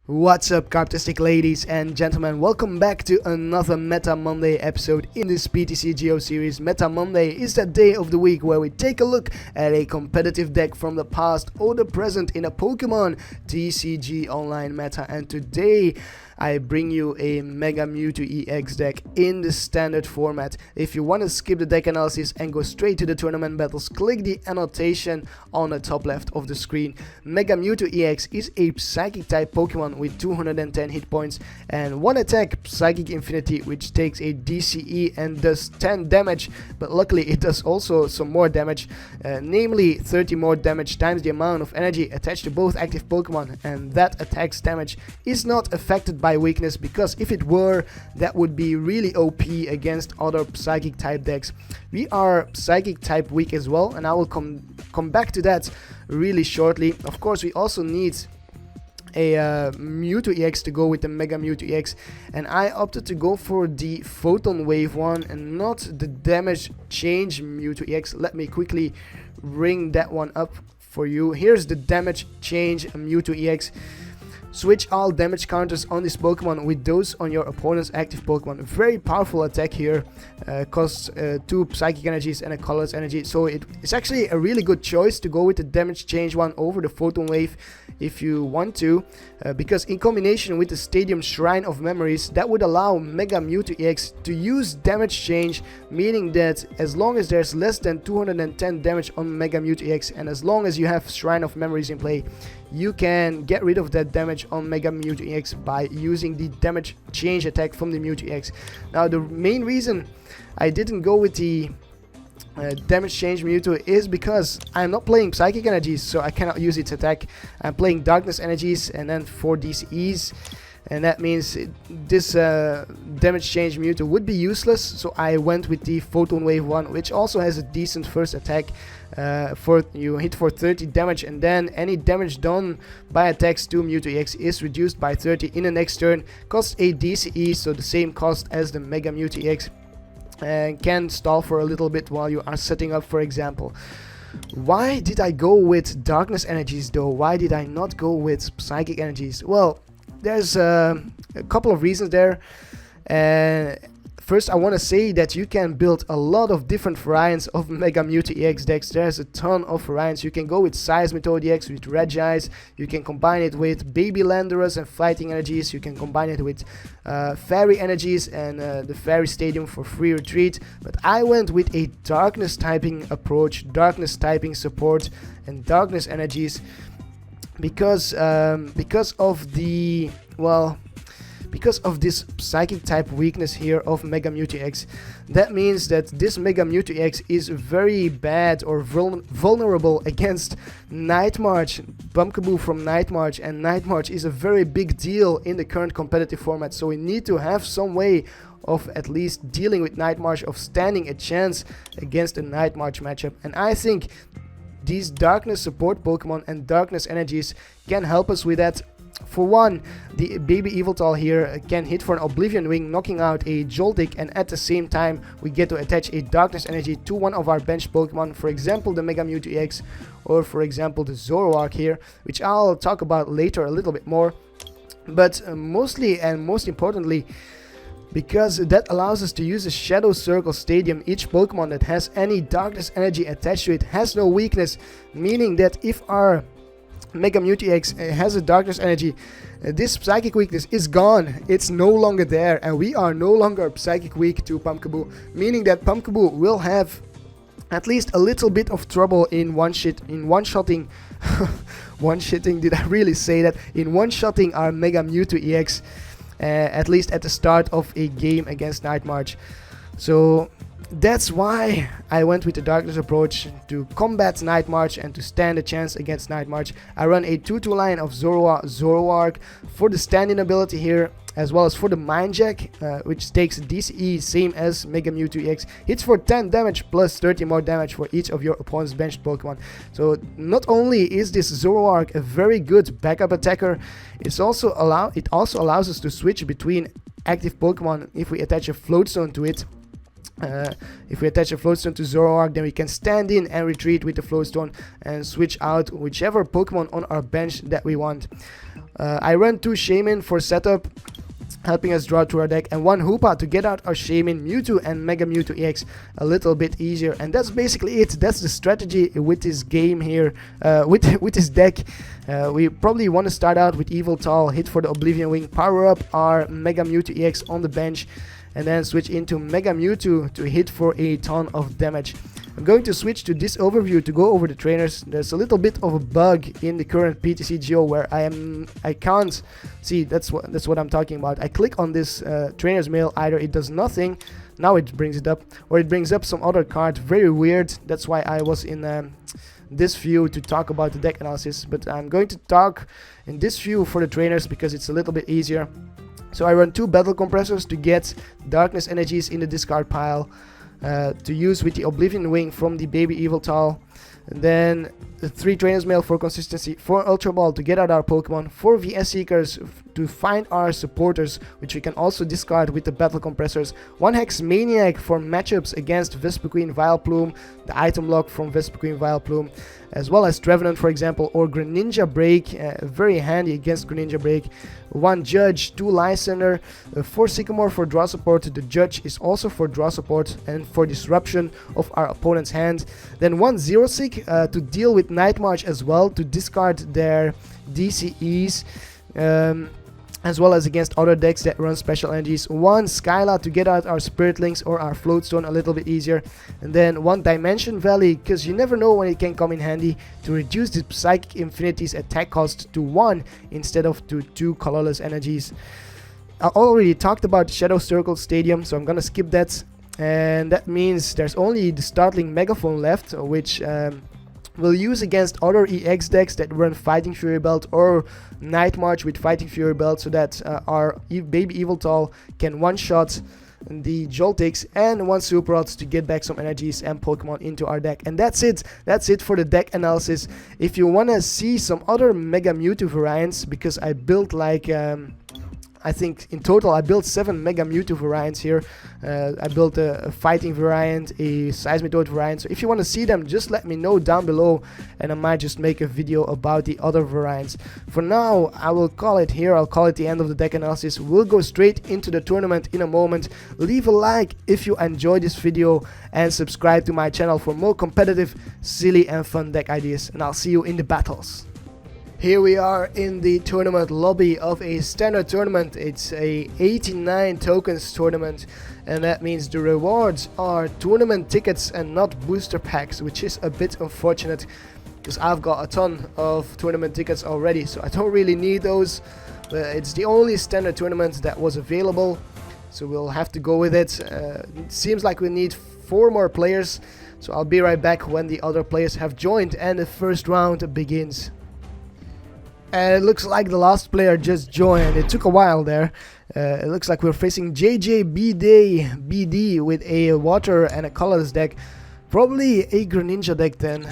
What's up, Carptastic ladies and gentlemen, welcome back to another Meta Monday episode in this TCGO series. Meta Monday is that day of the week where we take a look at a competitive deck from the past or the present in a Pokémon TCG online meta, and today I bring you a Mega Mewtwo-EX deck in the standard format. If you want to skip the deck analysis and go straight to the tournament battles, click the annotation on the top left of the screen. Mega Mewtwo-EX is a Psychic type Pokemon with 210 hit points and 1 attack, Psychic Infinity, which takes a DCE and does 10 damage, but luckily it does also some more damage, namely 30 more damage times the amount of energy attached to both active Pokemon, and that attack's damage is not affected by weakness, because if it were, that would be really OP against other Psychic type decks. We are Psychic type weak as well, and I will come back to that really shortly. Of course, we also need a Mewtwo-EX to go with the Mega Mewtwo-EX, and I opted to go for the Photon Wave one and not the damage change Mewtwo-EX. Let me quickly bring that one up for you. Here's the damage change Mewtwo-EX. Switch all damage counters on this Pokemon with those on your opponent's active Pokemon. Very powerful attack here. Costs 2 Psychic Energies and a Colorless Energy. So it's actually a really good choice to go with the damage change one over the Photon Wave if you want to. Because in combination with the Stadium Shrine of Memories, that would allow Mega Mewtwo-EX to use damage change, meaning that as long as there's less than 210 damage on Mega Mewtwo-EX, and as long as you have Shrine of Memories in play, you can get rid of that damage on Mega Mewtwo-EX by using the damage change attack from the Mewtwo-EX. Now, the main reason I didn't go with the damage change Mewtwo is because I'm not playing Psychic Energies, so I cannot use its attack. I'm playing Darkness Energies and then 4 DCEs, and that means this damage change Mewtwo would be useless, so I went with the Photon Wave one, which also has a decent first attack. You hit for 30 damage, and then any damage done by attacks to Mewtwo-EX is reduced by 30 in the next turn. Costs a DCE, so the same cost as the Mega Mewtwo-EX, and can stall for a little bit while you are setting up, for example. Why did I go with Darkness Energies though? Why did I not go with Psychic Energies? Well, there's a couple of reasons there. First, I want to say that you can build a lot of different variants of Mega Mewtwo-EX decks. There's a ton of variants. You can go with Seismitoad-EX with Regice. You can combine it with Baby Landorus and Fighting Energies. You can combine it with Fairy Energies and the Fairy Stadium for free retreat. But I went with a Darkness typing approach, Darkness typing support, and Darkness Energies because of the, well, because of this Psychic type weakness here of Mega Mewtwo-EX. That means that this Mega Mewtwo-EX is very bad or vulnerable against Night March, Pumpkaboo from Night March, and Night March is a very big deal in the current competitive format, so we need to have some way of at least dealing with Night March, of standing a chance against a Night March matchup, and I think these Darkness support Pokemon and Darkness Energies can help us with that. For one, the baby Yveltal here can hit for an Oblivion Wing, knocking out a Joltik, and at the same time we get to attach a Darkness Energy to one of our bench Pokemon, for example the Mega Mewtwo-EX, or for example the Zoroark here, which I'll talk about later a little bit more. But mostly and most importantly, because that allows us to use a Shadow Circle Stadium, each Pokemon that has any Darkness Energy attached to it has no weakness, meaning that if our Mega Mewtwo-EX has a Darkness Energy, this Psychic weakness is gone. It's no longer there, and we are no longer Psychic weak to Pumpkaboo, meaning that Pumpkaboo will have at least a little bit of trouble in one-shotting one-shotting, did I really say that? In one-shotting our Mega Mewtwo-EX, at least at the start of a game against Night March. So that's why I went with the Darkness approach to combat Night March and to stand a chance against Night March. I run a 2-2 line of Zoroark for the stand-in ability here, as well as for the Mind Jack, which takes DCE same as Mega Mewtwo-EX. Hits for 10 damage plus 30 more damage for each of your opponent's benched Pokemon. So not only is this Zoroark a very good backup attacker, it also allows us to switch between active Pokemon if we attach a Float Stone to it. If we attach a floatstone to Zoroark, then we can stand in and retreat with the floatstone and switch out whichever Pokemon on our bench that we want. I run 2 Shaymin for setup, helping us draw to our deck, and 1 Hoopa to get out our Shaymin, Mewtwo, and Mega Mewtwo-EX a little bit easier. And that's basically it. That's the strategy with this game here, with this deck. We probably want to start out with Yveltal, hit for the Oblivion Wing, power up our Mega Mewtwo-EX on the bench, and then switch into Mega Mewtwo to hit for a ton of damage. I'm going to switch to this overview to go over the trainers. There's a little bit of a bug in the current PTCGO where I can't see. That's what I'm talking about. I click on this Trainers Mail, either it does nothing, now it brings it up, or it brings up some other card. Very weird. That's why I was in this view to talk about the deck analysis, but I'm going to talk in this view for the trainers because it's a little bit easier. So I run 2 battle compressors to get darkness energies in the discard pile, to use with the Oblivion Wing from the baby Yveltal, and then 3 Trainers Mail for consistency, 4 Ultra Ball to get out our Pokemon, 4 VS Seekers to find our supporters, which we can also discard with the battle compressors, 1 Hex Maniac for matchups against Vespiquen Vileplume, the item lock from Vespiquen Vileplume, as well as Trevenant, for example, or Greninja Break, very handy against Greninja Break, 1 Judge, 2 Lysandre, 4 Sycamore for draw support. The Judge is also for draw support and for disruption of our opponent's hand, then 1 Zero-Sick to deal with Night March as well, to discard their DCEs, as well as against other decks that run special energies, 1 Skyla to get out our Spiritlings or our Floatstone a little bit easier, and then 1 Dimension Valley, because you never know when it can come in handy, to reduce the Psychic Infinity's attack cost to 1 instead of to 2 colorless energies. I already talked about Shadow Circle Stadium, so I'm gonna skip that, and that means there's only the Startling Megaphone left, which we'll use against other EX decks that run Fighting Fury Belt or Night March with Fighting Fury Belt, so that our baby Yveltal can one-shot the Joltix, and 1 Super Rod to get back some energies and Pokemon into our deck. And that's it for the deck analysis. If you want to see some other Mega Mewtwo variants, because I built like I think in total I built 7 Mega Mewtwo variants here. I built a fighting variant, a Seismitoad variant, so if you want to see them, just let me know down below and I might just make a video about the other variants. For now, I will call it here. I'll call it the end of the deck analysis. We'll go straight into the tournament in a moment. Leave a like if you enjoyed this video and subscribe to my channel for more competitive, silly and fun deck ideas, and I'll see you in the battles. Here we are in the tournament lobby of a standard tournament. It's a 89 tokens tournament, and that means the rewards are tournament tickets and not booster packs, which is a bit unfortunate because I've got a ton of tournament tickets already, so I don't really need those. But it's the only standard tournament that was available, so we'll have to go with it. It seems like we need 4 more players, so I'll be right back when the other players have joined and the first round begins. And it looks like the last player just joined. It took a while there. It looks like we're facing JJ BD with a water and a colorless deck. Probably a Greninja deck then.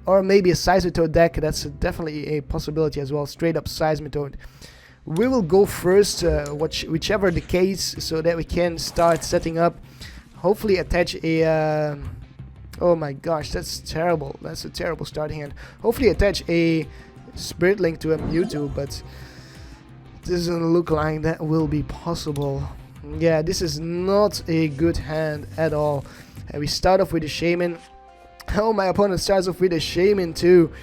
Or maybe a Seismitoad deck. That's definitely a possibility as well. Straight up Seismitoad. We will go first, whichever the case, so that we can start setting up. Hopefully attach a... oh my gosh, that's terrible. That's a terrible starting hand. Hopefully attach a Spirit Link to a Mewtwo, but it doesn't look like that will be possible. Yeah, this is not a good hand at all. And we start off with a Shaymin. Oh, my opponent starts off with a Shaymin too.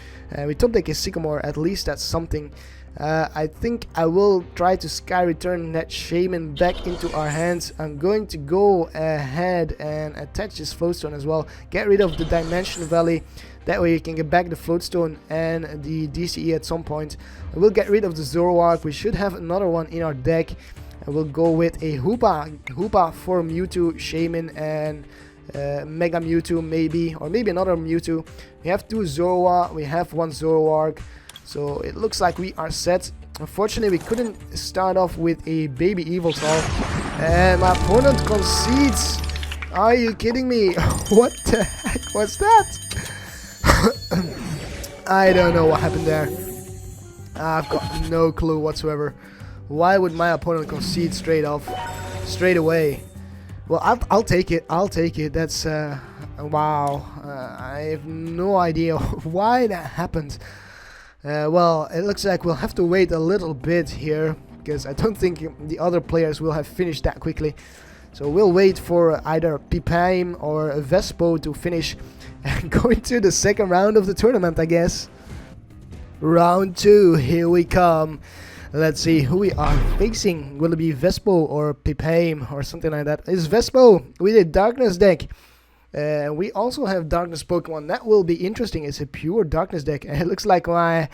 We top deck a Sycamore, at least that's something. I think I will try to Sky Return that Shaymin back into our hands. I'm going to go ahead and attach this Floatstone as well. Get rid of the Dimension Valley. That way you can get back the Floatstone and the DCE at some point. And we'll get rid of the Zoroark. We should have another one in our deck. And we'll go with a Hoopa for Mewtwo, Shaymin, and Mega Mewtwo maybe. Or maybe another Mewtwo. We have 2 Zorua. We have 1 Zoroark. So it looks like we are set. Unfortunately, we couldn't start off with a baby Yveltal. And my opponent concedes. Are you kidding me? What the heck was that? I don't know what happened there. I've got no clue whatsoever. Why would my opponent concede straight away? Well, I'll take it. I'll take it. That's wow. I have no idea why that happened. Well, it looks like we'll have to wait a little bit here, because I don't think the other players will have finished that quickly. So we'll wait for either Pipaim or Vespo to finish and go into the second round of the tournament, I guess. Round 2, here we come. Let's see who we are facing. Will it be Vespo or Pipaim or something like that? It's Vespo with a Darkness deck. We also have Darkness Pokemon. That will be interesting. It's a pure Darkness deck. And it looks like my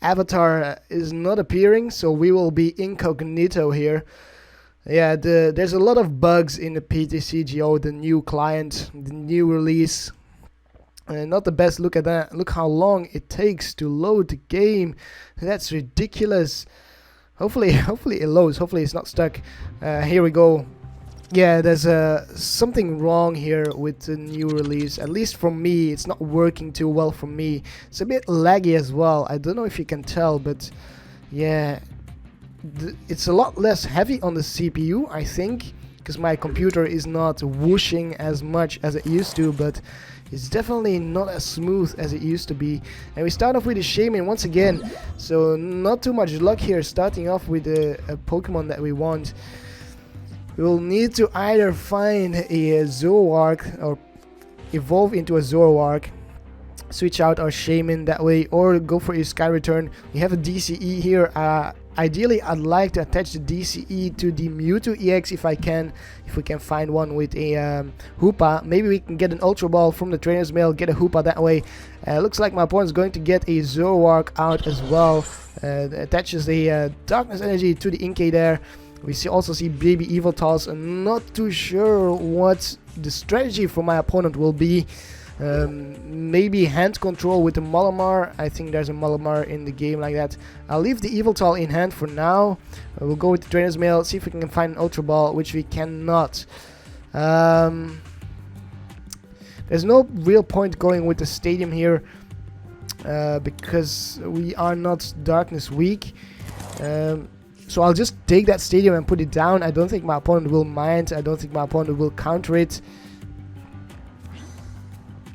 avatar is not appearing, so we will be incognito here. Yeah, there's a lot of bugs in the PTCGO, the new client, the new release. Not the best. Look at that. Look how long it takes to load the game. That's ridiculous. Hopefully it loads. Hopefully it's not stuck. Here we go. Yeah, there's something wrong here with the new release. At least for me, it's not working too well for me. It's a bit laggy as well. I don't know if you can tell, but yeah, it's a lot less heavy on the CPU, I think, because my computer is not whooshing as much as it used to, but it's definitely not as smooth as it used to be. And we start off with a Shaymin once again, so not too much luck here starting off with a Pokemon that we want. We will need to either find a Zoroark or evolve into a Zoroark, switch out our Shaymin that way, or go for a Sky Return. We have a DCE here. Ideally, I'd like to attach the DCE to the Mewtwo-EX if I can. If we can find one with a Hoopa. Maybe we can get an Ultra Ball from the Trainers Mail, get a Hoopa that way. Looks like my opponent's going to get a Zoroark out as well. Attaches the Darkness Energy to the Inkay there. We also see baby Yveltals. I'm not too sure what the strategy for my opponent will be. Maybe hand control with the Malamar. I think there's a Malamar in the game like that. I'll leave the Yveltal in hand for now. We'll go with the Trainer's Mail, see if we can find an Ultra Ball, which we cannot. There's no real point going with the Stadium here, because we are not Darkness weak. So I'll just take that Stadium and put it down. I don't think my opponent will mind. I don't think my opponent will counter it.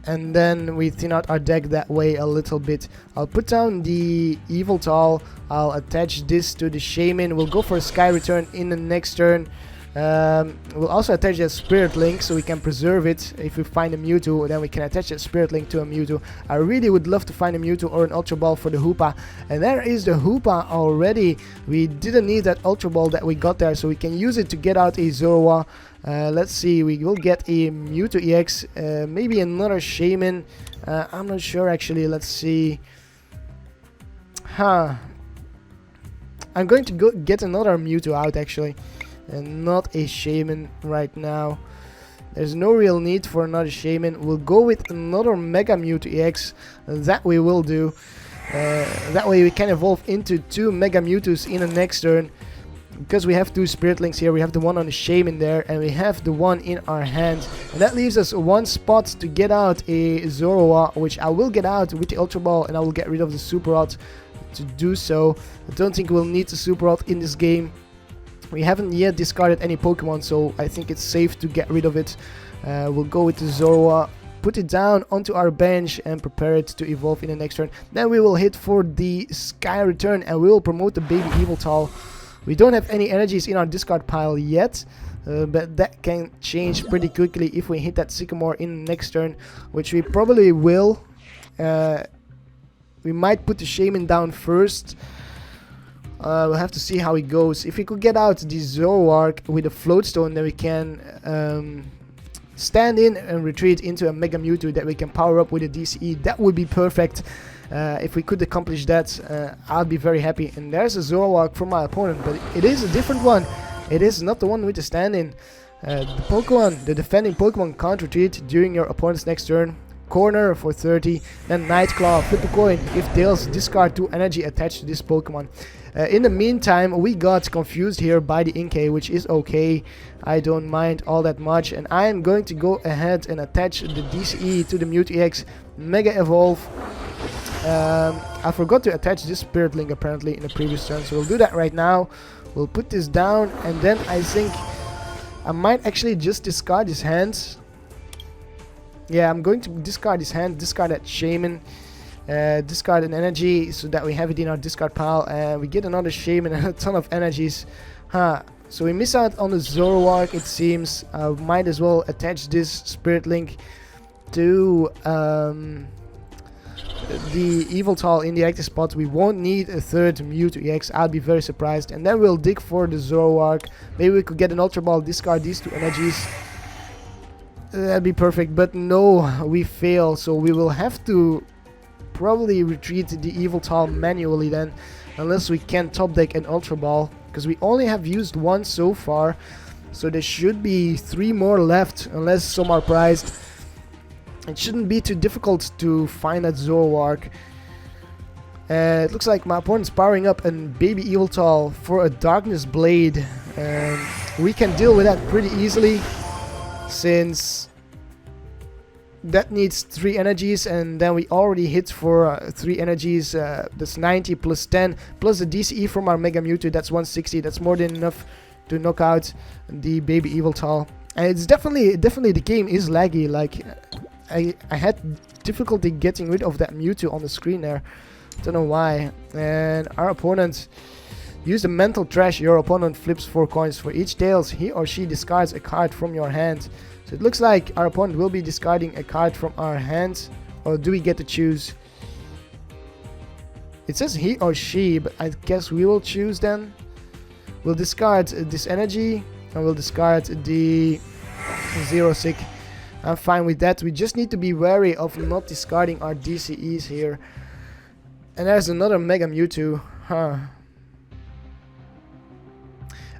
And then we thin out our deck that way a little bit. I'll put down the Yveltal. I'll attach this to the Shaymin. We'll go for a Sky Return in the next turn. We'll also attach that Spirit Link so we can preserve it. If we find a Mewtwo, then we can attach that Spirit Link to a Mewtwo. I really would love to find a Mewtwo or an Ultra Ball for the Hoopa. And there is the Hoopa already. We didn't need that Ultra Ball that we got there, so we can use it to get out a Zorua. Let's see, we will get a Mewtwo-EX, maybe another Shaymin. I'm not sure actually, let's see. I'm going to go get another Mewtwo out actually, and not a Shaymin right now. There's no real need for another Shaymin. We'll go with another Mega Mewtwo-EX, that we will do. That way we can evolve into 2 Mega Mewtwo's in the next turn. Because we have 2 Spirit Links here, we have the one on the Shaymin there, and we have the one in our hand. And that leaves us 1 spot to get out a Zorua, which I will get out with the Ultra Ball, and I will get rid of the Super Rod to do so. I don't think we'll need the Super Rod in this game. We haven't yet discarded any Pokemon, so I think it's safe to get rid of it. We'll go with the Zorua, put it down onto our bench, and prepare it to evolve in the next turn. Then we will hit for the Sky Return, and we will promote the baby Yveltal. We don't have any energies in our discard pile yet, but that can change pretty quickly if we hit that Sycamore in the next turn, which we probably will. We might put the Shaymin down first. We'll have to see how it goes. If we could get out the Zoroark with a Float Stone, then we can stand in and retreat into a Mega Mewtwo that we can power up with a DCE. That would be perfect. If we could accomplish that, I'll be very happy. And there's a Zoroark from my opponent, but it is a different one. It is not the one with the stand-in. The defending Pokemon can't retreat during your opponent's next turn. Corner for 30, then Nightclaw, flip a coin. If tails, discard 2 energy attached to this Pokemon. In the meantime, we got confused here by the Inkay, which is okay. I don't mind all that much, and I am going to go ahead and attach the DCE to the Mewtwo-EX Mega Evolve. I forgot to attach this Spirit Link apparently in the previous turn, so we'll do that right now. We'll put this down, and then I think, I might actually just discard his hands. Yeah, I'm going to discard his hand, discard that Shaymin, discard an energy so that we have it in our discard pile, and we get another Shaymin and a ton of energies. So we miss out on the Zoroark, it seems. Might as well attach this Spirit Link to the Yveltal in the active spot. We won't need a third Mewtwo-EX, I'll be very surprised. And then we'll dig for the Zoroark. Maybe we could get an Ultra Ball, discard these two energies. That'd be perfect, but no, we fail. So we will have to probably retreat the Yveltal manually then, unless we can top deck an Ultra Ball, because we only have used one so far. So there should be 3 more left, unless some are prized. It shouldn't be too difficult to find that Zoroark. It looks like my opponent's powering up a baby Yveltal for a Darkness Blade. We can deal with that pretty easily, since that needs 3 energies, and then we already hit for 3 energies. That's 90 plus 10 plus the DCE from our Mega Mewtwo. That's 160. That's more than enough to knock out the baby Yveltal. And it's definitely the game is laggy. Like I had difficulty getting rid of that Mewtwo on the screen there. Don't know why. And our opponent used a mental trash. Your opponent flips 4 coins. For each tails, he or she discards a card from your hand. So it looks like our opponent will be discarding a card from our hand. Or do we get to choose? It says he or she, but I guess we will choose then. We'll discard this energy, and we'll discard the Zero Sick. I'm fine with that. We just need to be wary of not discarding our DCEs here. And there's another Mega Mewtwo.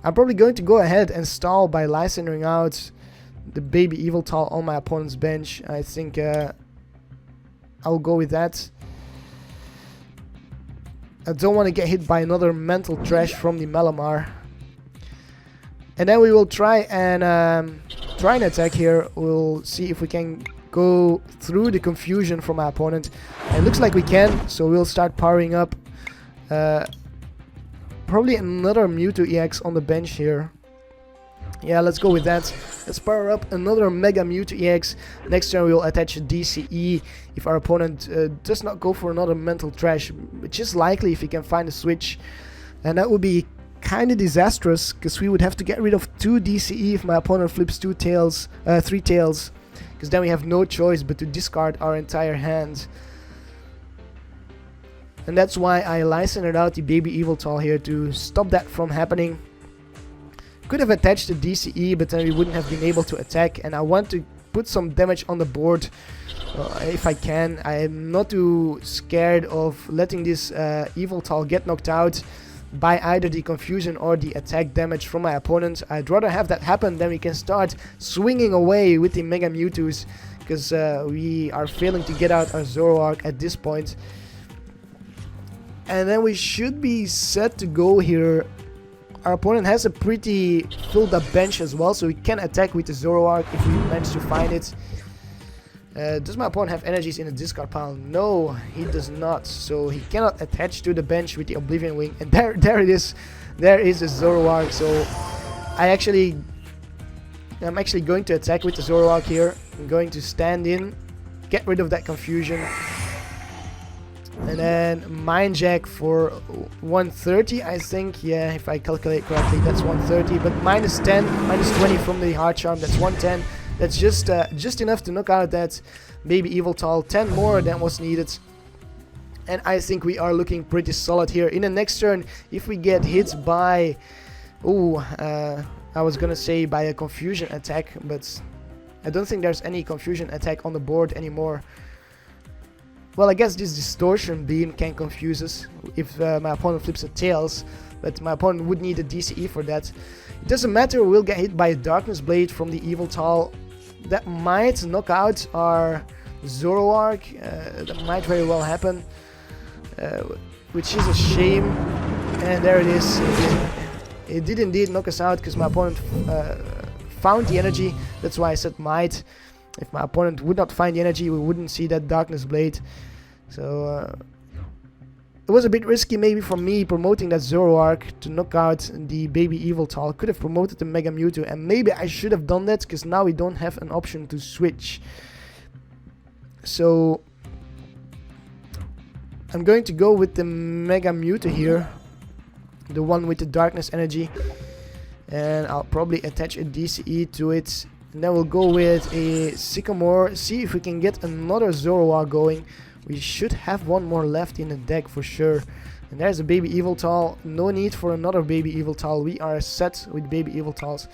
I'm probably going to go ahead and stall by Lysandring out the baby Yveltal on my opponent's bench. I think I'll go with that. I don't want to get hit by another mental trash from the Malamar. And then we will try and try an attack here. We'll see if we can go through the confusion from our opponent. And it looks like we can, so we'll start powering up. Probably another Mewtwo-EX on the bench here. Yeah, let's go with that. Let's power up another Mega Mewtwo-EX. Next turn we will attach a DCE if our opponent does not go for another mental trash, which is likely if he can find a switch. And that would be kind of disastrous, because we would have to get rid of 2 DCE if my opponent flips 3 tails, because then we have no choice but to discard our entire hand. And that's why I Lysandred out the baby Yveltal here to stop that from happening. Could have attached the DCE, but then we wouldn't have been able to attack, and I want to put some damage on the board if I can. I am not too scared of letting this Yveltal get knocked out by either the confusion or the attack damage from my opponent. I'd rather have that happen, then we can start swinging away with the Mega Mewtwo's, because we are failing to get out our Zoroark at this point. And then we should be set to go here. Our opponent has a pretty filled up bench as well, so we can attack with the Zoroark if we manage to find it. Does my opponent have energies in the discard pile? No, he does not. So he cannot attach to the bench with the Oblivion Wing. And there it is. There is the Zoroark. So I'm actually going to attack with the Zoroark here. I'm going to stand in, get rid of that confusion. And then Mind Jack for 130, I think. Yeah, if I calculate correctly, that's 130. But minus 10, minus 20 from the Hard Charm, that's 110. That's just enough to knock out that baby Yveltal. 10 more than was needed. And I think we are looking pretty solid here. In the next turn, if we get hit by... I was gonna say by a confusion attack, but I don't think there's any confusion attack on the board anymore. Well, I guess this Distortion Beam can confuse us if my opponent flips a Tails, but my opponent would need a DCE for that. It doesn't matter, we'll get hit by a Darkness Blade from the Yveltal. That might knock out our Zoroark, that might very well happen, which is a shame. And there it is. It did indeed knock us out because my opponent found the energy. That's why I said might. If my opponent would not find the energy, we wouldn't see that Darkness Blade. So It was a bit risky maybe for me promoting that Zoroark to knock out the baby Yveltal. Could have promoted the Mega Mewtwo, and maybe I should have done that because now we don't have an option to switch. So I'm going to go with the Mega Mewtwo here, the one with the darkness energy, and I'll probably attach a DCE to it. And then we'll go with a Sycamore, see if we can get another Zorua going. We should have one more left in the deck for sure. And there's a baby Yveltal. No need for another baby Yveltal. We are set with baby Yveltals.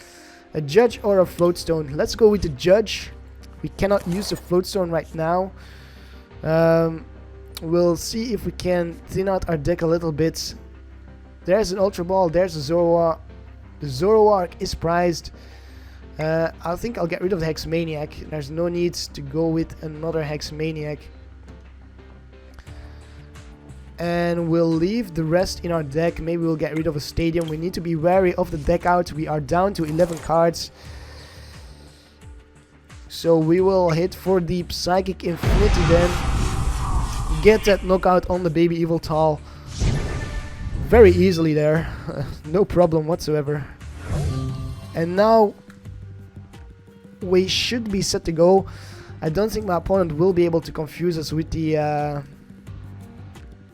A Judge or a Floatstone. Let's go with the Judge. We cannot use the Floatstone right now. We'll see if we can thin out our deck a little bit. There's an Ultra Ball. There's a Zorua. The Zoroark is prized. I think I'll get rid of the Hex Maniac. There's no need to go with another Hex Maniac. And we'll leave the rest in our deck. Maybe we'll get rid of a Stadium. We need to be wary of the deck out. We are down to 11 cards. So we will hit for the Psychic Infinity then. Get that knockout on the baby Yveltal. Very easily there. No problem whatsoever. And now we should be set to go. I don't think my opponent will be able to confuse us with the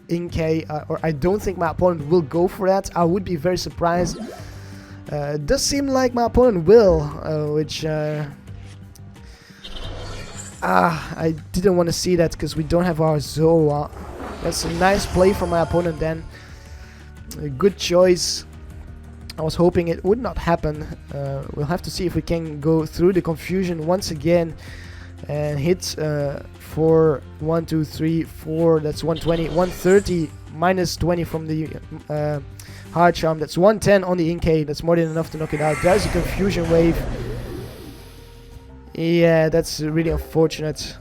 Inkay, or I don't think my opponent will go for that. I would be very surprised. It does seem like my opponent will, which I didn't want to see that because we don't have our Zorua. That's a nice play from my opponent then. A good choice. I was hoping it would not happen. We'll have to see if we can go through the confusion once again and hit for 1, 2, 3, 4. That's 120, 130 minus 20 from the Hard Charm. That's 110 on the Inkay. That's more than enough to knock it out. There's a confusion wave. Yeah, that's really unfortunate.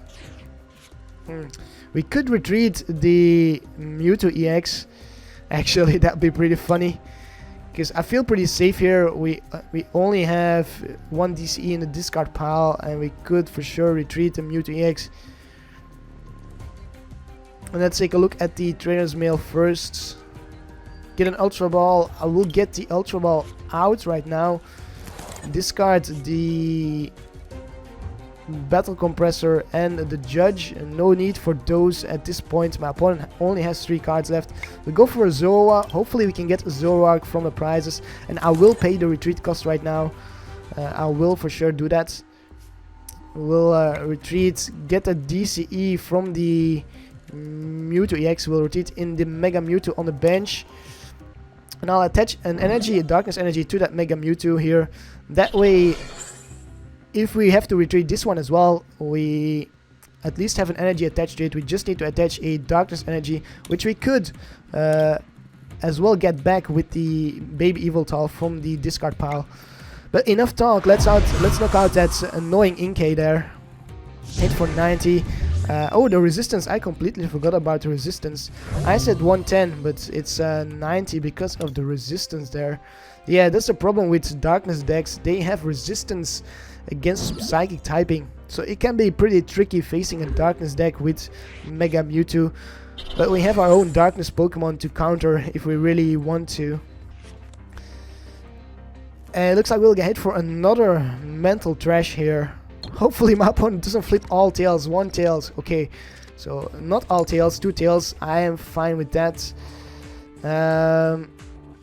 We could retreat the Mewtwo EX. Actually, that'd be pretty funny. Because I feel pretty safe here. We only have one DCE in the discard pile, and we could for sure retreat the Mewtwo EX. And let's take a look at the Trainers Mail first. Get an Ultra Ball. I will get the Ultra Ball out right now. Discard the Battle Compressor and the Judge. And no need for those at this point. My opponent only has 3 cards left. We go for a Zorua. Hopefully we can get a Zoroark from the prizes. And I will pay the retreat cost right now. I will for sure do that. We'll retreat, get a DCE from the Mewtwo EX. We'll retreat in the Mega Mewtwo on the bench. And I'll attach an energy, a darkness energy to that Mega Mewtwo here. That way, if we have to retreat this one as well, we at least have an energy attached to it. We just need to attach a darkness energy, which we could as well get back with the baby Yveltal from the discard pile. But enough talk. Let's knock out that annoying Inkay there. Hit for 90. Oh, the resistance. I completely forgot about the resistance. I said 110, but it's 90 because of the resistance there. Yeah, that's the problem with darkness decks. They have resistance against psychic typing, so it can be pretty tricky facing a darkness deck with Mega Mewtwo, but we have our own darkness Pokemon to counter if we really want to. And it looks like we'll get hit for another mental trash here. Hopefully my opponent doesn't flip all tails, 1 tails. Okay, so not all tails, 2 tails. I am fine with that.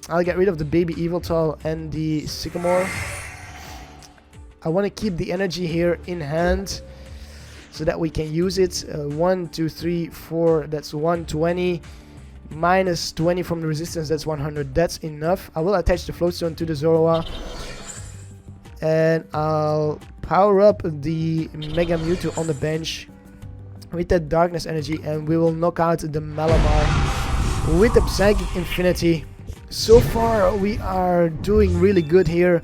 I'll get rid of the baby Yveltal and the Sycamore. I want to keep the energy here in hand so that we can use it. 1, 2, 3, 4, that's 120. Minus 20 from the resistance, that's 100. That's enough. I will attach the Floatstone to the Zorua. And I'll power up the Mega Mewtwo on the bench with that darkness energy. And we will knock out the Malamar with the Psychic Infinity. So far, we are doing really good here.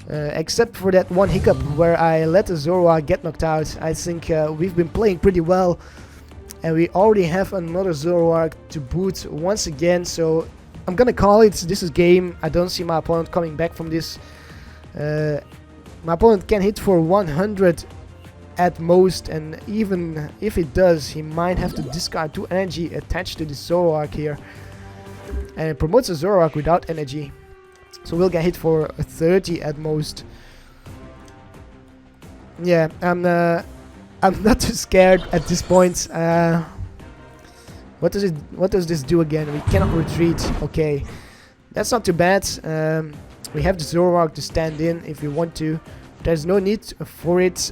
Except for that one hiccup where I let the Zorua get knocked out. I think we've been playing pretty well. And we already have another Zoroark to boot once again. So I'm gonna call it. This is game. I don't see my opponent coming back from this. My opponent can hit for 100 at most, and even if it does, he might have to discard 2 energy attached to the Zoroark here. And it promotes a Zoroark without energy. So we'll get hit for a 30 at most. Yeah, I'm not too scared at this point. What does this do again? We cannot retreat. Okay, that's not too bad. We have the Zoroark to stand in if we want to. There's no need for it.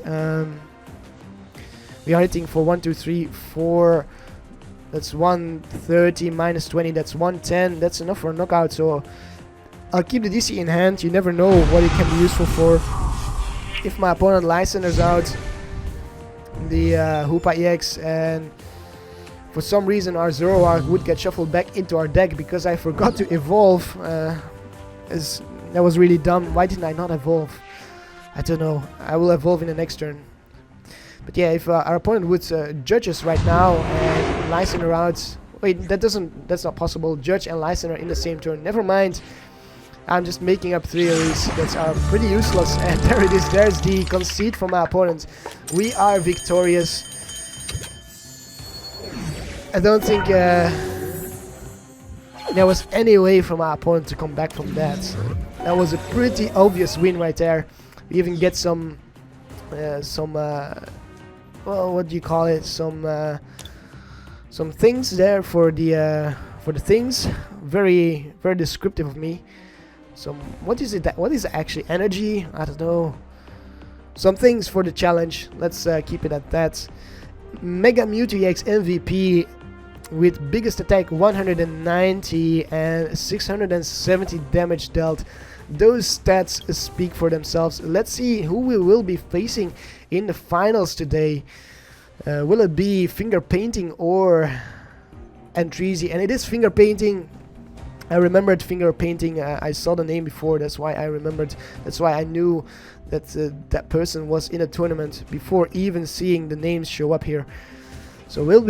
We are hitting for 1, 2, 3, 4. That's 130 minus 20. That's 110. That's enough for a knockout. So I'll keep the DC in hand. You never know what it can be useful for. If my opponent Lysandre's out the Hoopa-EX, and for some reason our Zoroark would get shuffled back into our deck because I forgot to evolve. That was really dumb. Why didn't I not evolve? I don't know. I will evolve in the next turn. But yeah, if our opponent would judge us right now and Lysandre out... Wait, that's not possible. Judge and Lysandre in the same turn. Never mind. I'm just making up theories that are pretty useless. And there it is. There's the concede from my opponent. We are victorious. I don't think there was any way for my opponent to come back from that. That was a pretty obvious win right there. We even get some well, what do you call it? Some things there for the things. Very descriptive of me. What is it? What is actually energy? I don't know. Some things for the challenge. Let's keep it at that. Mega Mewtwo-EX MVP with biggest attack 190 and 670 damage dealt. Those stats speak for themselves. Let's see who we will be facing in the finals today. Will it be finger painting or Entrezy? And it is finger painting. I remembered finger painting. I saw the name before. That's why I remembered. That's why I knew that that person was in a tournament before even seeing the names show up here. So we'll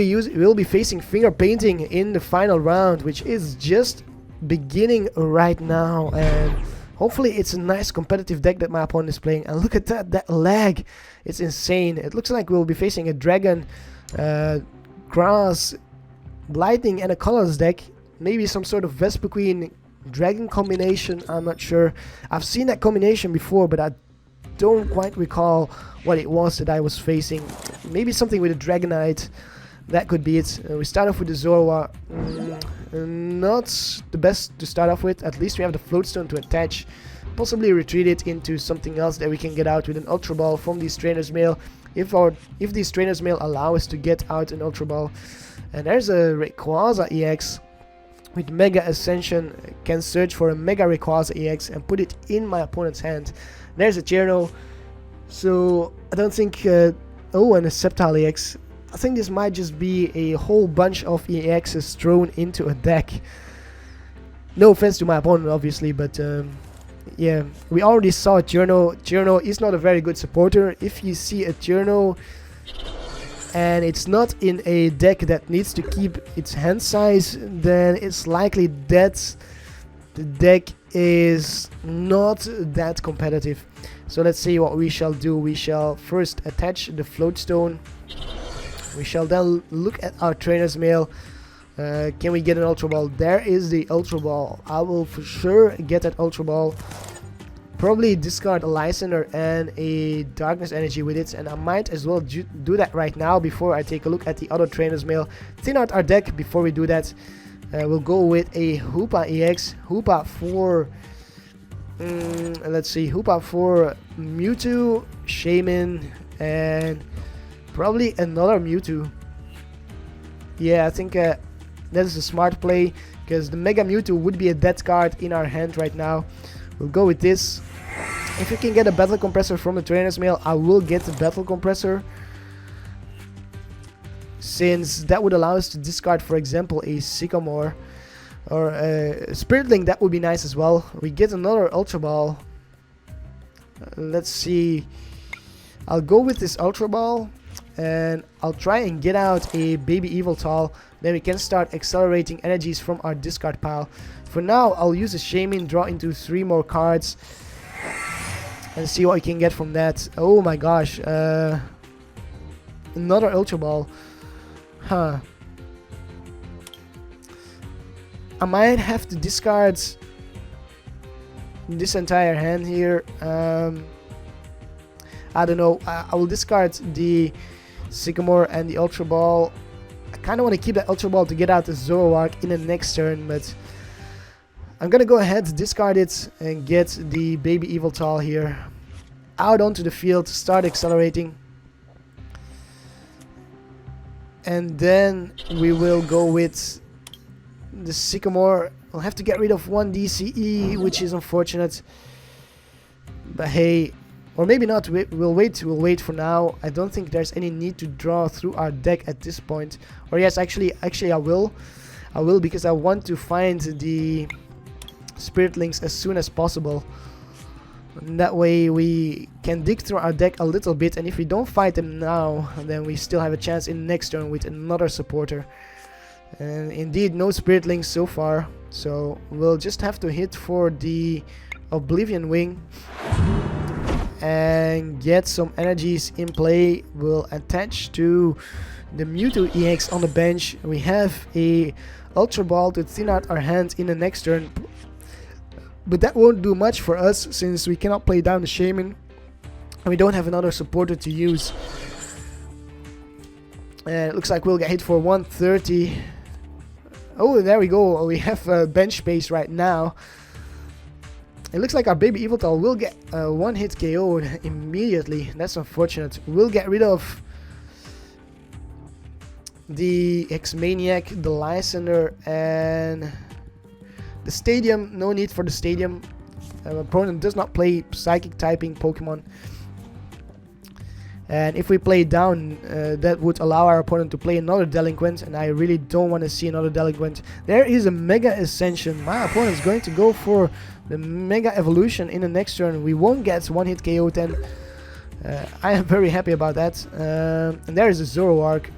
be facing finger painting in the final round, which is just beginning right now, and hopefully it's a nice competitive deck that my opponent is playing. And look at that lag. It's insane. It looks like we'll be facing a dragon, grass, lightning, and a colorless deck. Maybe some sort of Vespiquen dragon combination. I'm not sure. I've seen that combination before, but I don't quite recall what it was that I was facing. Maybe something with a Dragonite. That could be it. We start off with the Zorua. Not the best to start off with. At least we have the Floatstone to attach. Possibly retreat it into something else that we can get out with an Ultra Ball from these Trainers Mail. If these Trainers Mail allow us to get out an Ultra Ball. And there's a Rayquaza EX. With Mega Ascension, can search for a Mega Rayquaza EX and put it in my opponent's hand. There's a Cherno. So I don't think... oh, and a Yveltal EX. I think this might just be a whole bunch of EXs thrown into a deck. No offense to my opponent, obviously, but yeah, we already saw a Cherno. Cherno is not a very good supporter. If you see a Cherno and it's not in a deck that needs to keep its hand size, then it's likely that the deck is not that competitive. So let's see what we shall do. We shall first attach the Floatstone. We shall then look at our Trainer's Mail. Can we get an Ultra Ball? There is the Ultra Ball. I will for sure get that Ultra Ball. Probably discard a Lysandre and a Darkness Energy with it, and I might as well do that right now before I take a look at the other Trainer's Mail. Thin out our deck before we do that. We'll go with a Hoopa-EX. Hoopa for... let's see, Hoopa for Mewtwo, Shaymin, and probably another Mewtwo. Yeah, I think that is a smart play, because the Mega Mewtwo would be a dead card in our hand right now. We'll go with this. If you can get a Battle Compressor from the Trainer's Mail, I will get the Battle Compressor, since that would allow us to discard, for example, a Sycamore or a Spirit Link. That would be nice as well. We get another Ultra Ball. Let's see. I'll go with this Ultra Ball, and I'll try and get out a baby Yveltal. Then we can start accelerating energies from our discard pile. For now, I'll use a Shaymin, draw into 3 more cards, and see what we can get from that. Oh my gosh. another Ultra Ball. Huh. I might have to discard this entire hand here. I don't know. I will discard the Sycamore and the Ultra Ball. I kind of want to keep that Ultra Ball to get out the Zoroark in the next turn, but I'm gonna go ahead, discard it, and get the baby Yveltal here out onto the field, start accelerating. And then we will go with the Sycamore. We'll have to get rid of one DCE, which is unfortunate. But hey, or maybe not, we'll wait for now. I don't think there's any need to draw through our deck at this point. Or yes, actually I will because I want to find the Spirit Links as soon as possible. And that way we can dig through our deck a little bit, and if we don't fight them now, then we still have a chance in next turn with another supporter. And indeed, no Spirit Links so far, so we'll just have to hit for the Oblivion Wing and get some energies in play. We'll attach to the Mewtwo-EX on the bench. We have a Ultra Ball to thin out our hand in the next turn, but that won't do much for us since we cannot play down the Shaymin and we don't have another supporter to use. And it looks like we'll get hit for 130. Oh, there we go. We have bench space right now. It looks like our baby Yveltal will get one hit KO'd immediately. That's unfortunate. We'll get rid of the Hex Maniac, the Lysandre, and the Stadium. No need for the Stadium. Our opponent does not play Psychic typing Pokemon. And if we play down, that would allow our opponent to play another Delinquent, and I really don't want to see another Delinquent. There is a Mega Ascension. My opponent is going to go for the Mega Evolution in the next turn. We won't get one hit KO then. I am very happy about that. And there is a Zoroark.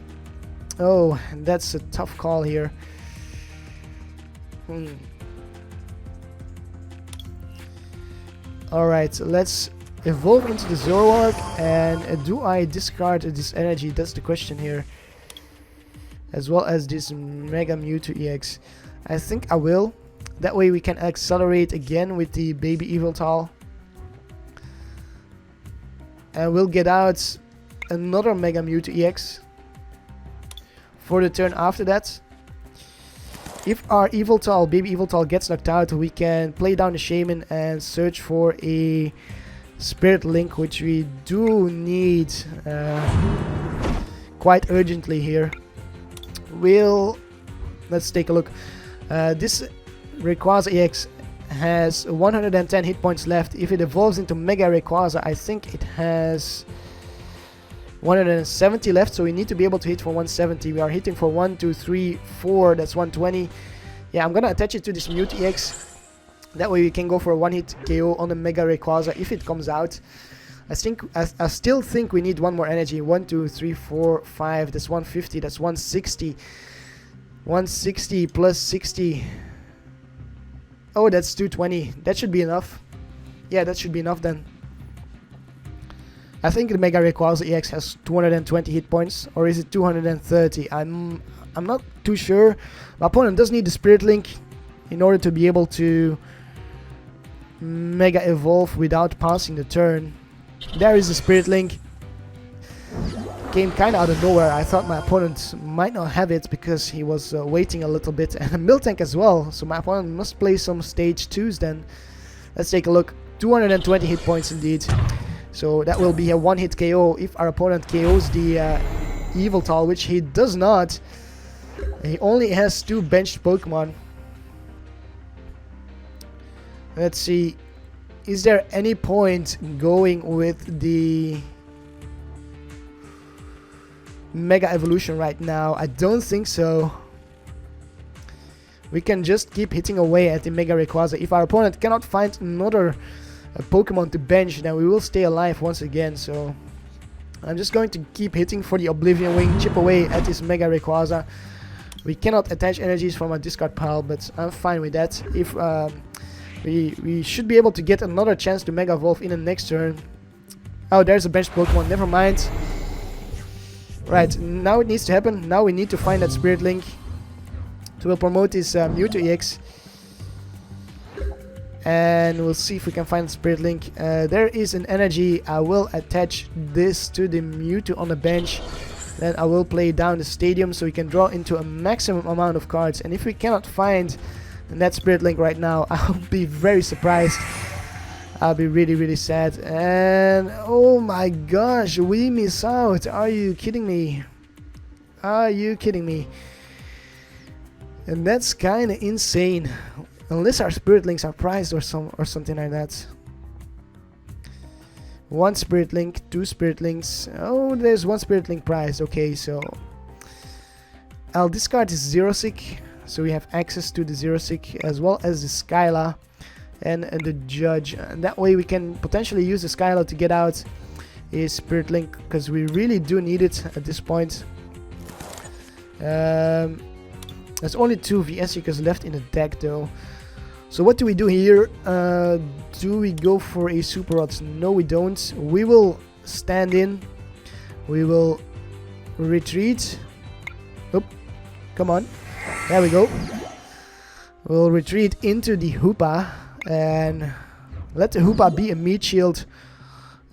Oh, and that's a tough call here. Alright, so let's evolve into the Zoroark, and do I discard this energy? That's the question here. As well as this Mega Mewtwo-EX. I think I will. That way we can accelerate again with the baby Yveltal. And we'll get out another Mega Mewtwo-EX for the turn after that. If our Yveltal, baby Yveltal, gets knocked out, we can play down the Shaymin and search for a Spirit Link, which we do need quite urgently here. Let's take a look. This Rayquaza EX has 110 hit points left. If it evolves into Mega Rayquaza, I think it has 170 left, so we need to be able to hit for 170. We are hitting for 1, 2, 3, 4, that's 120. Yeah, I'm gonna attach it to this Mewtwo-EX. That way we can go for a one-hit KO on the Mega Rayquaza if it comes out. I still think we need one more energy. 1, 2, 3, 4, 5. That's 150. That's 160. 160 plus 60. Oh, that's 220. That should be enough. Yeah, that should be enough then. I think the Mega Rayquaza EX has 220 hit points, or is it 230? I'm not too sure. My opponent does need the Spirit Link in order to be able to Mega Evolve without passing the turn. There is a Spirit Link. Came kind of out of nowhere. I thought my opponent might not have it because he was waiting a little bit, and a Miltank as well. So my opponent must play some stage 2s then. Let's take a look. 220 hit points indeed. So that will be a one-hit KO if our opponent KOs the Yveltal, which he does not. He only has 2 benched Pokemon. Let's see. Is there any point going with the Mega Evolution right now? I don't think so. We can just keep hitting away at the Mega Rayquaza. If our opponent cannot find another Pokemon to bench, then we will stay alive once again. So I'm just going to keep hitting for the Oblivion Wing, chip away at this Mega Rayquaza. We cannot attach energies from a discard pile, but I'm fine with that. If we should be able to get another chance to Mega Evolve in the next turn. Oh, there's a bench Pokemon, never mind. Right, now it needs to happen. Now we need to find that Spirit Link. So we'll promote this Mewtwo-EX. And we'll see if we can find the Spirit Link. There is an energy. I will attach this to the Mewtwo on the bench. Then I will play down the stadium so we can draw into a maximum amount of cards. And if we cannot find that Spirit Link right now, I'll be very surprised. I'll be really, really sad. And oh my gosh, we miss out. Are you kidding me? Are you kidding me? And that's kind of insane. Unless our Spirit Links are prized or something like that. 1 Spirit Link, 2 Spirit Links. Oh, there's 1 Spirit Link prize. Okay, so I'll discard this Zoroark, so we have access to the Zoroark as well as the Skyla and the Judge. And that way we can potentially use the Skyla to get out a Spirit Link, because we really do need it at this point. There's only 2 VSikers left in the deck though. So what do we do here? Do we go for a Super Rods? No, we don't. We will stand in. We will retreat. Oop, come on. There we go. We'll retreat into the Hoopa and let the Hoopa be a meat shield.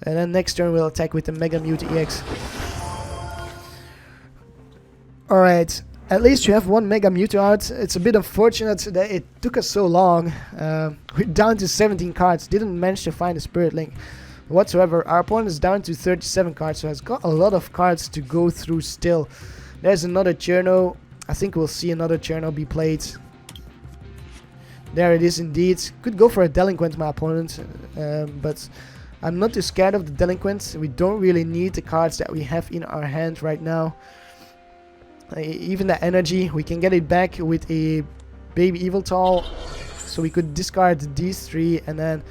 And then next turn we'll attack with the Mega Mewtwo-EX. Alright. At least you have 1 Mega Mewtwo out. It's a bit unfortunate that it took us so long. We're down to 17 cards. Didn't manage to find a Spirit Link whatsoever. Our opponent is down to 37 cards, so has got a lot of cards to go through still. There's another Cherno. I think we'll see another Cherno be played. There it is indeed. Could go for a Delinquent, my opponent. But I'm not too scared of the Delinquent. We don't really need the cards that we have in our hand right now. Even the energy, we can get it back with a baby Yveltal, so we could discard these 3 and then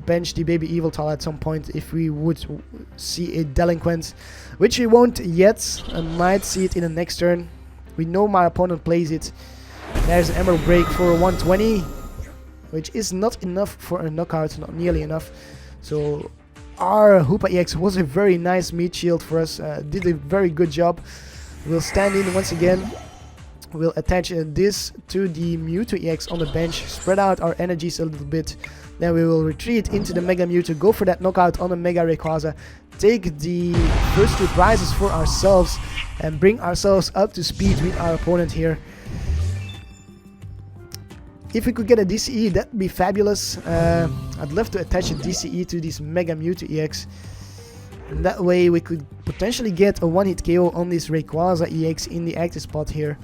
bench the baby Yveltal at some point if we would see a Delinquent, which we won't yet. I might see it in the next turn. We know my opponent plays it. There's an Emerald Break for 120, which is not enough for a knockout, not nearly enough. So our Hoopa-EX was a very nice meat shield for us, did a very good job. We'll stand in once again. We'll attach this to the Mewtwo-EX on the bench, spread out our energies a little bit. Then we will retreat into the Mega Mewtwo, go for that knockout on the Mega Rayquaza, take the first 2 prizes for ourselves, and bring ourselves up to speed with our opponent here. If we could get a DCE, that'd be fabulous. I'd love to attach a DCE to this Mega Mewtwo-EX. And that way we could potentially get a 1-hit KO on this Rayquaza EX in the active spot here,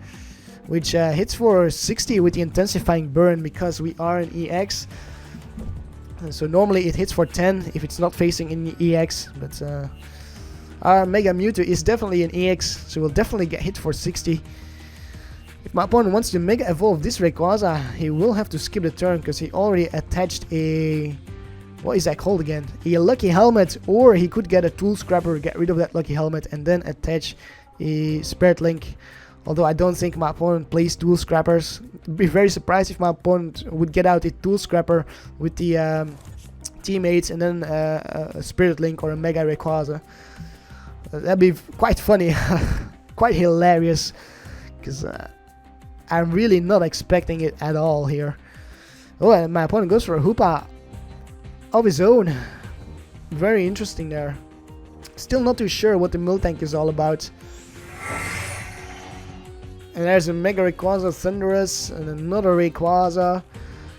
which hits for 60 with the intensifying burn because we are an EX. And so normally it hits for 10 if it's not facing in the EX, but our Mega Mewtwo is definitely an EX, so we'll definitely get hit for 60. If my opponent wants to Mega Evolve this Rayquaza, he will have to skip the turn because he already attached a... what is that called again? A Lucky Helmet, or he could get a Tool Scrapper, get rid of that Lucky Helmet, and then attach a Spirit Link. Although I don't think my opponent plays Tool Scrappers. I'd be very surprised if my opponent would get out a Tool Scrapper with the teammates and then a Spirit Link or a Mega Rayquaza. That'd be quite funny, quite hilarious, because I'm really not expecting it at all here. Oh, and my opponent goes for a Hoopa of his own. Very interesting there. Still not too sure what the Miltank is all about. And there's a Mega Rayquaza Thunderous and another Rayquaza.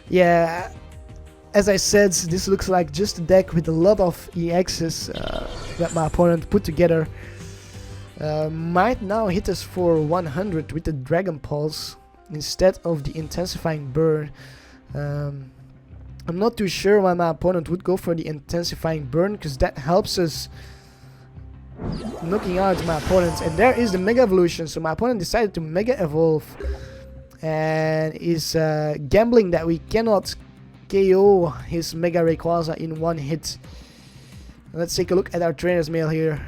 Yeah, as I said, this looks like just a deck with a lot of EXs that my opponent put together. Might now hit us for 100 with the Dragon Pulse instead of the Intensifying Burn. I'm not too sure why my opponent would go for the Intensifying Burn, because that helps us knocking out my opponent. And there is the Mega Evolution, so my opponent decided to Mega Evolve and is gambling that we cannot KO his Mega Rayquaza in 1 hit. Let's take a look at our Trainers Mail here.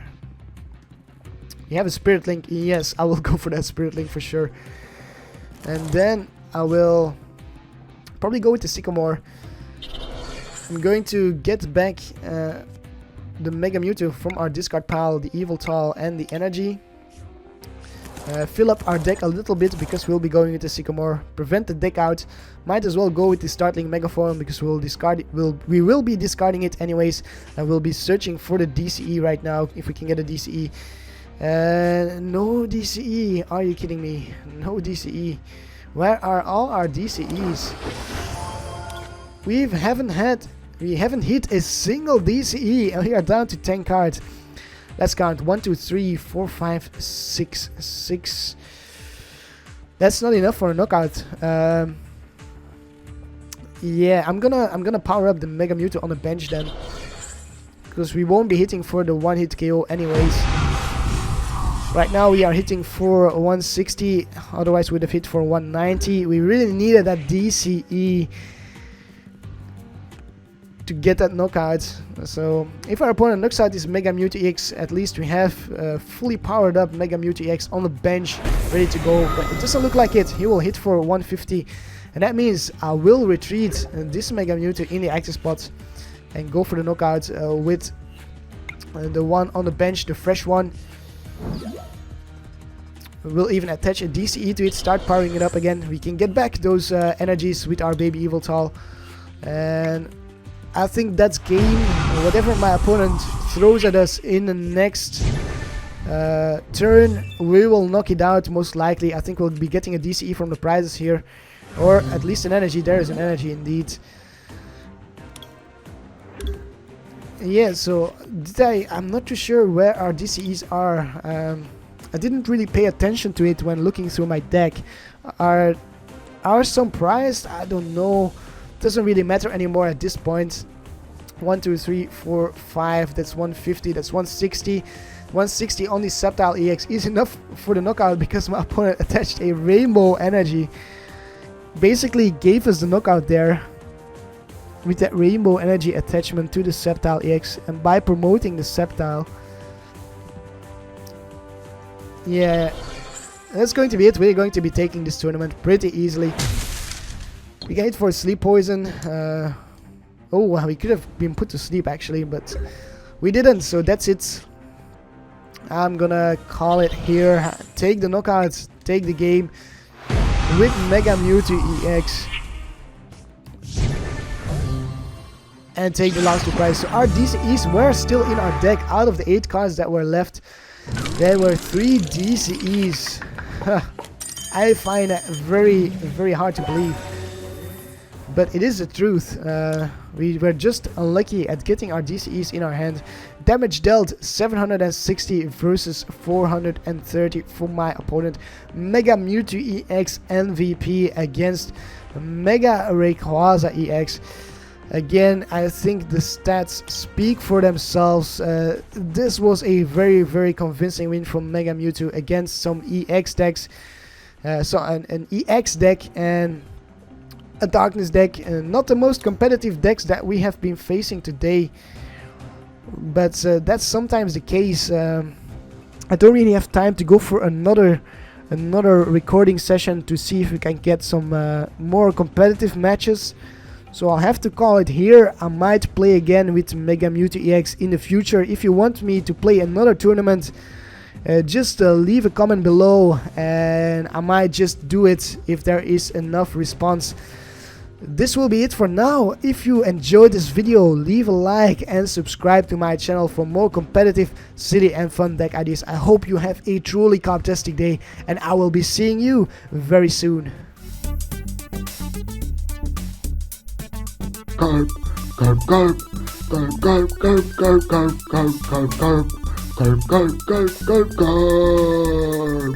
You have a Spirit Link? Yes, I will go for that Spirit Link for sure. And then I will probably go with the Sycamore. I'm going to get back the Mega Mewtwo from our discard pile, the Yveltal and the energy. fill up our deck a little bit because we'll be going with the Sycamore. Prevent the deck out. Might as well go with the Startling Megaphone because we'll discard it. We will be discarding it anyways, and we'll be searching for the DCE right now if we can get a DCE. No DCE. Are you kidding me? No DCE. Where are all our DCEs? We haven't hit a single DCE, and we are down to 10 cards. Let's count 1, 2, 3, 4, 5, 6, 6. That's not enough for a knockout. Yeah, I'm gonna power up the Mega Mewtwo on the bench then, because we won't be hitting for the one-hit KO anyways. Right now we are hitting for 160, otherwise we'd have hit for 190. We really needed that DCE to get that knockout. So if our opponent knocks out this Mega Mewtwo-EX, at least we have fully powered up Mega Mewtwo-EX on the bench ready to go. But it doesn't look like it. He will hit for 150, and that means I will retreat this Mega Mewtwo in the active spot and go for the knockout with the one on the bench, the fresh one. We'll even attach a DCE to it, start powering it up again. We can get back those energies with our baby Yveltal, and I think that's game. Whatever my opponent throws at us in the next turn, we will knock it out most likely. I think we'll be getting a DCE from the prizes here, or at least an energy. There is an energy indeed. Yeah, so I'm not too sure where our DCEs are. I didn't really pay attention to it when looking through my deck. Are some prized? I don't know. Doesn't really matter anymore at this point. 1, 2, 3, 4, 5. That's 150. That's 160. 160 on the Yveltal EX is enough for the knockout because my opponent attached a rainbow energy. Basically gave us the knockout there with that rainbow energy attachment to the Yveltal EX, and by promoting the Yveltal. Yeah, that's going to be it. We're going to be taking this tournament pretty easily. We can hit for sleep poison. Oh, we could have been put to sleep actually, but we didn't, so that's it. I'm gonna call it here. Take the knockouts, take the game with Mega Mewtwo-EX, and take the last two prizes. So our DCEs were still in our deck. Out of the 8 cards that were left, there were 3 DCEs. I find that very, very hard to believe, but it is the truth. We were just unlucky at getting our DCEs in our hand. Damage dealt 760 versus 430 for my opponent. Mega Mewtwo-EX MVP against Mega Rayquaza EX. Again, I think the stats speak for themselves. This was a very, very convincing win from Mega Mewtwo against some EX decks. So an EX deck and a Darkness deck. Not the most competitive decks that we have been facing today, but that's sometimes the case. I don't really have time to go for another recording session to see if we can get some more competitive matches. So I'll have to call it here. I might play again with Mega Mewtwo-EX in the future. If you want me to play another tournament, just leave a comment below and I might just do it if there is enough response. This will be it for now. If you enjoyed this video, leave a like and subscribe to my channel for more competitive, silly and fun deck ideas. I hope you have a truly Karp-tastic day, and I will be seeing you very soon. Karp, Karp, Karp, Karp, Karp, Karp, Karp, Karp, Karp, Karp, Karp, Karp, Karp, Karp, Karp, Karp.